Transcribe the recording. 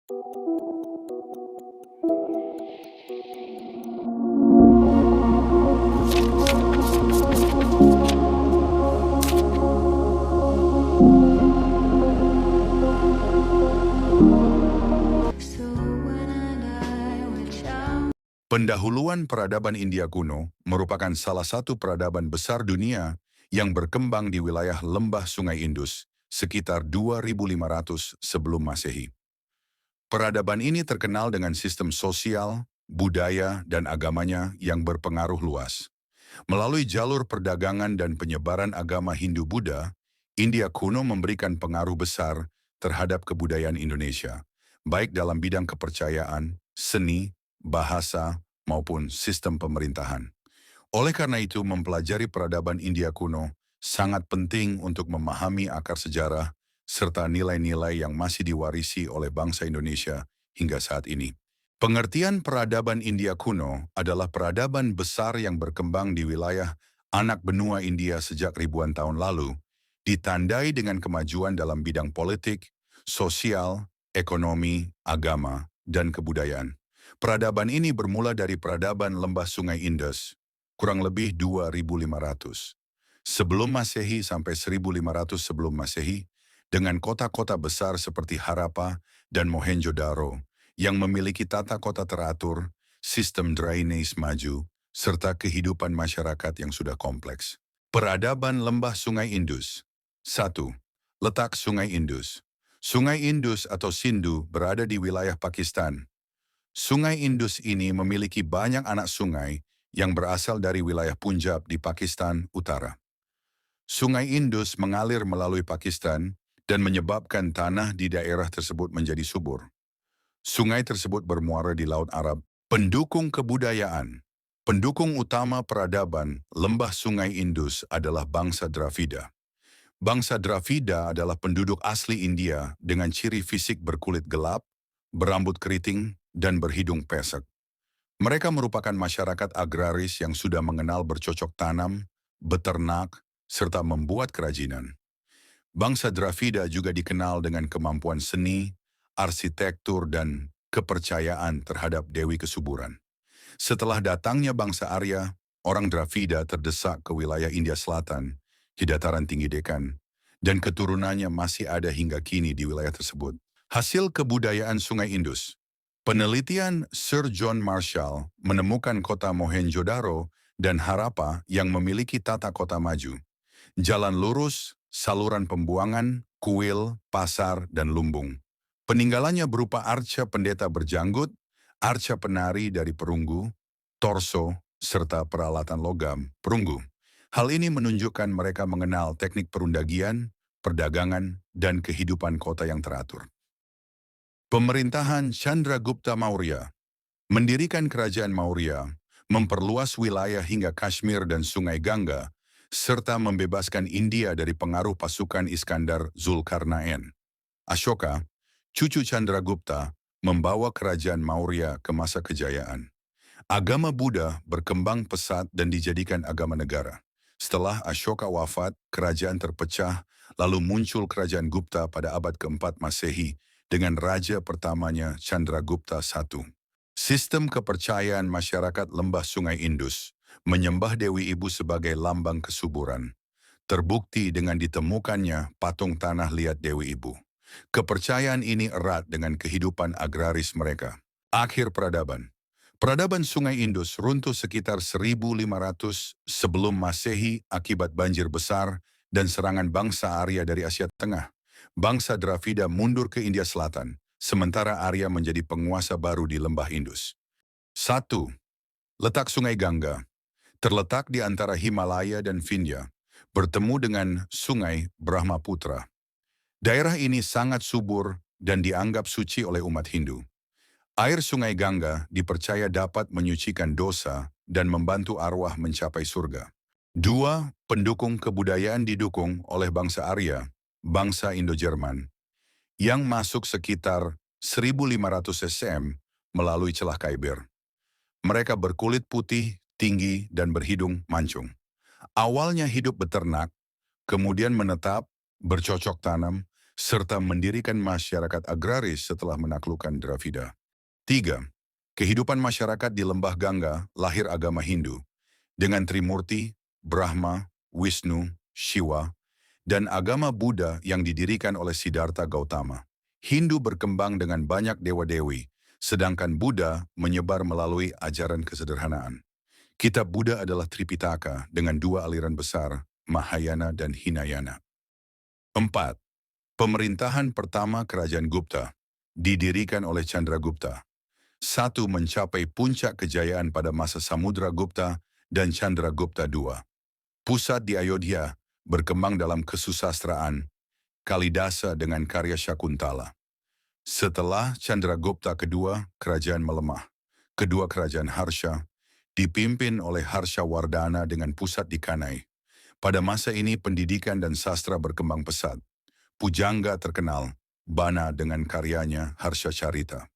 Pendahuluan peradaban India kuno merupakan salah satu peradaban besar dunia yang berkembang di wilayah lembah Sungai Indus sekitar 2500 sebelum Masehi. Peradaban ini terkenal dengan sistem sosial, budaya, dan agamanya yang berpengaruh luas. Melalui jalur perdagangan dan penyebaran agama Hindu-Buddha, India kuno memberikan pengaruh besar terhadap kebudayaan Indonesia, baik dalam bidang kepercayaan, seni, bahasa, maupun sistem pemerintahan. Oleh karena itu, mempelajari peradaban India kuno sangat penting untuk memahami akar sejarah serta nilai-nilai yang masih diwarisi oleh bangsa Indonesia hingga saat ini. Pengertian peradaban India kuno adalah peradaban besar yang berkembang di wilayah anak benua India sejak ribuan tahun lalu, ditandai dengan kemajuan dalam bidang politik, sosial, ekonomi, agama, dan kebudayaan. Peradaban ini bermula dari peradaban lembah Sungai Indus, kurang lebih 2500 sebelum Masehi sampai 1500 sebelum Masehi, dengan kota-kota besar seperti Harappa dan Mohenjo-daro yang memiliki tata kota teratur, sistem drainase maju, serta kehidupan masyarakat yang sudah kompleks. Peradaban lembah Sungai Indus. 1. Letak Sungai Indus. Sungai Indus atau Sindhu berada di wilayah Pakistan. Sungai Indus ini memiliki banyak anak sungai yang berasal dari wilayah Punjab di Pakistan Utara. Sungai Indus mengalir melalui Pakistan dan menyebabkan tanah di daerah tersebut menjadi subur. Sungai tersebut bermuara di Laut Arab. Pendukung kebudayaan. Pendukung utama peradaban lembah Sungai Indus adalah bangsa Dravida. Bangsa Dravida adalah penduduk asli India dengan ciri fisik berkulit gelap, berambut keriting, dan berhidung pesek. Mereka merupakan masyarakat agraris yang sudah mengenal bercocok tanam, beternak, serta membuat kerajinan. Bangsa Dravida juga dikenal dengan kemampuan seni, arsitektur, dan kepercayaan terhadap Dewi Kesuburan. Setelah datangnya bangsa Arya, orang Dravida terdesak ke wilayah India Selatan, di dataran tinggi Dekan, dan keturunannya masih ada hingga kini di wilayah tersebut. Hasil kebudayaan Sungai Indus. Penelitian Sir John Marshall menemukan kota Mohenjo-daro dan Harappa yang memiliki tata kota maju. Jalan lurus, saluran pembuangan, kuil, pasar, dan lumbung. Peninggalannya berupa arca pendeta berjanggut, arca penari dari perunggu, torso, serta peralatan logam perunggu. Hal ini menunjukkan mereka mengenal teknik perundagian, perdagangan, dan kehidupan kota yang teratur. Pemerintahan Chandragupta Maurya mendirikan kerajaan Maurya, memperluas wilayah hingga Kashmir dan Sungai Gangga, serta membebaskan India dari pengaruh pasukan Iskandar Zulkarnain. Ashoka, cucu Chandragupta, membawa kerajaan Maurya ke masa kejayaan. Agama Buddha berkembang pesat dan dijadikan agama negara. Setelah Ashoka wafat, kerajaan terpecah, lalu muncul kerajaan Gupta pada abad keempat Masehi dengan raja pertamanya Chandragupta I. Sistem kepercayaan masyarakat lembah Sungai Indus menyembah Dewi Ibu sebagai lambang kesuburan. Terbukti dengan ditemukannya patung tanah liat Dewi Ibu. Kepercayaan ini erat dengan kehidupan agraris mereka. Akhir peradaban. Peradaban Sungai Indus runtuh sekitar 1500 sebelum Masehi akibat banjir besar dan serangan bangsa Arya dari Asia Tengah. Bangsa Dravida mundur ke India Selatan, sementara Arya menjadi penguasa baru di lembah Indus. 1. Letak Sungai Gangga. Terletak di antara Himalaya dan Vindhya, bertemu dengan Sungai Brahmaputra. Daerah ini sangat subur dan dianggap suci oleh umat Hindu. Air Sungai Gangga dipercaya dapat menyucikan dosa dan membantu arwah mencapai surga. 2. Pendukung kebudayaan didukung oleh bangsa Arya, bangsa Indo-Jerman, yang masuk sekitar 1500 SM melalui Celah Khyber. Mereka berkulit putih, tinggi, dan berhidung mancung. Awalnya hidup beternak, kemudian menetap, bercocok tanam, serta mendirikan masyarakat agraris setelah menaklukkan Dravida. 3. Kehidupan masyarakat di Lembah Gangga lahir agama Hindu, dengan Trimurti, Brahma, Wisnu, Shiva, dan agama Buddha yang didirikan oleh Siddhartha Gautama. Hindu berkembang dengan banyak dewa-dewi, sedangkan Buddha menyebar melalui ajaran kesederhanaan. Kitab Buddha adalah Tripitaka dengan dua aliran besar, Mahayana dan Hinayana. 4. Pemerintahan pertama Kerajaan Gupta, didirikan oleh Chandragupta. 1. Mencapai puncak kejayaan pada masa Samudragupta dan Chandragupta II. Pusat di Ayodhya, berkembang dalam kesusastraan, Kalidasa dengan karya Syakuntala. Setelah Chandragupta kedua, kerajaan melemah. Kedua kerajaan Harsha, dipimpin oleh Harsha-Wardhana dengan pusat di Kanai. Pada masa ini pendidikan dan sastra berkembang pesat. Pujangga terkenal, Bana dengan karyanya Harsha Carita.